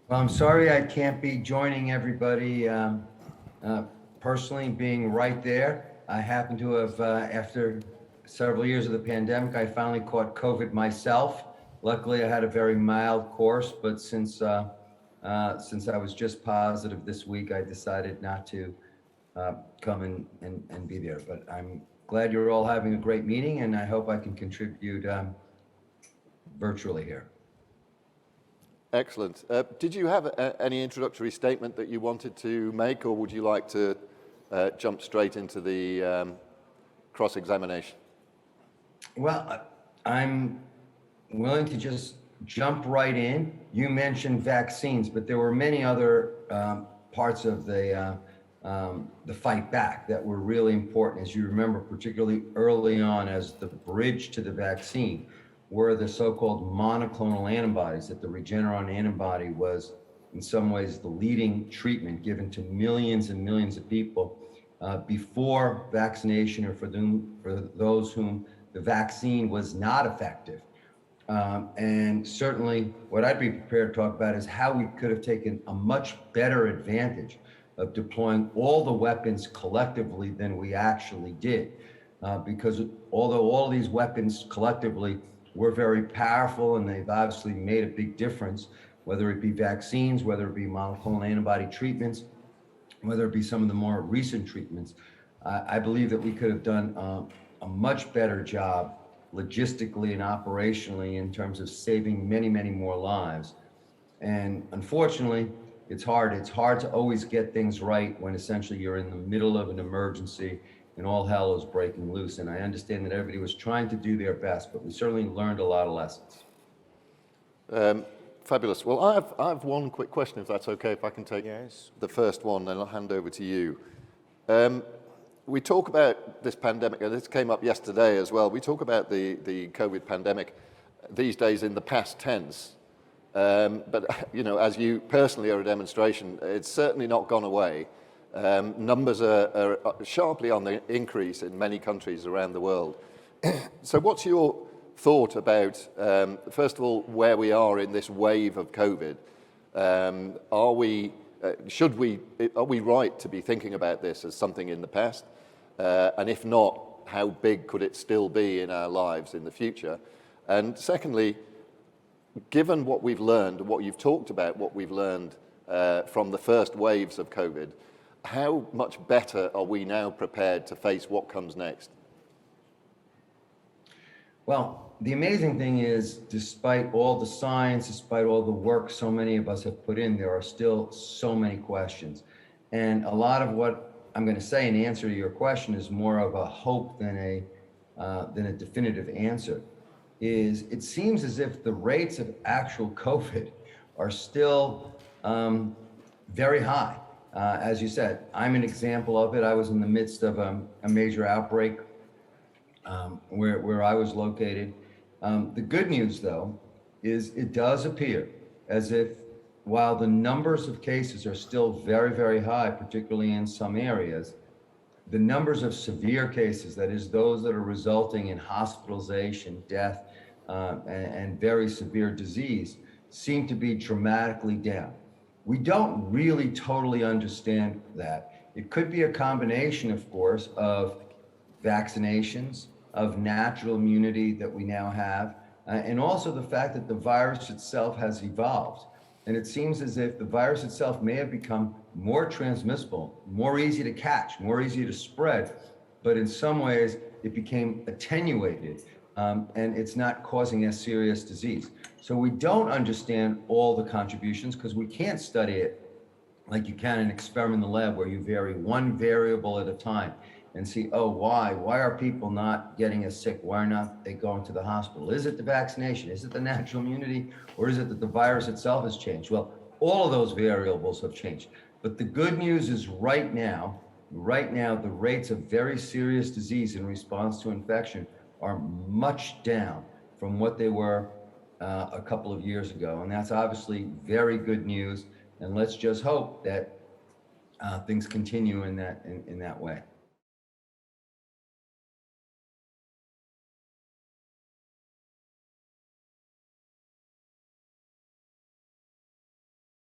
Well, I'm sorry I can't be joining everybody uh, personally, being right there. I happen to have, after several years of the pandemic, I finally caught COVID myself. Luckily, I had a very mild course, but since I was just positive this week, I decided not to come and be there. But I'm glad you're all having a great meeting, and I hope I can contribute virtually here. Excellent. Did you have any introductory statement that you wanted to make, or would you like to jump straight into the cross-examination? Well, I'm willing to just jump right in. You mentioned vaccines, but there were many other parts of the fight back that were really important, as you remember, particularly early on, as the bridge to the vaccine, were the so-called monoclonal antibodies. That the Regeneron antibody was, in some ways, the leading treatment given to millions and millions of people before vaccination, or for those whom the vaccine was not effective. And certainly what I'd be prepared to talk about is how we could have taken a much better advantage of deploying all the weapons collectively than we actually did. Because although all of these weapons collectively were very powerful and they've obviously made a big difference, whether it be vaccines, whether it be monoclonal antibody treatments, whether it be some of the more recent treatments, I believe that we could have done a much better job logistically and operationally in terms of saving many, many more lives. And unfortunately, it's hard. It's hard to always get things right when essentially you're in the middle of an emergency and all hell is breaking loose. And I understand that everybody was trying to do their best, but we certainly learned a lot of lessons. Fabulous. Well, I have one quick question, if that's okay, if I can take the first one, then I'll hand over to you. We talk about this pandemic, and this came up yesterday as well. We talk about the COVID pandemic these days in the past tense. But, you know, as you personally are a demonstration, it's certainly not gone away. Numbers are sharply on the increase in many countries around the world. So what's your thought about, first of all, where we are in this wave of COVID? Are we right to be thinking about this as something in the past? And if not, how big could it still be in our lives in the future? And secondly, given what we've learned, what you've talked about, what we've learned from the first waves of COVID, how much better are we now prepared to face what comes next? Well, the amazing thing is, despite all the science, despite all the work so many of us have put in, there are still so many questions. And a lot of what I'm going to say in answer to your question is more of a hope than a definitive answer. It seems as if the rates of actual COVID are still very high. As you said, I'm an example of it. I was in the midst of a major outbreak where I was located. The good news, though, is it does appear as if, while the numbers of cases are still very, very high, particularly in some areas, the numbers of severe cases, that is, those that are resulting in hospitalization, death, and very severe disease, seem to be dramatically down. We don't really totally understand that. It could be a combination, of course, of vaccinations, of natural immunity that we now have, and also the fact that the virus itself has evolved. And it seems as if the virus itself may have become more transmissible, more easy to catch, more easy to spread, but in some ways it became attenuated, and it's not causing as serious disease. So we don't understand all the contributions because we can't study it like you can in an experiment in the lab, where you vary one variable at a time and see, oh, why are people not getting as sick? Why are not they going to the hospital? Is it the vaccination? Is it the natural immunity? Or is it that the virus itself has changed? Well, all of those variables have changed. But the good news is right now, the rates of very serious disease in response to infection are much down from what they were a couple of years ago. And that's obviously very good news. And let's just hope that things continue in that way.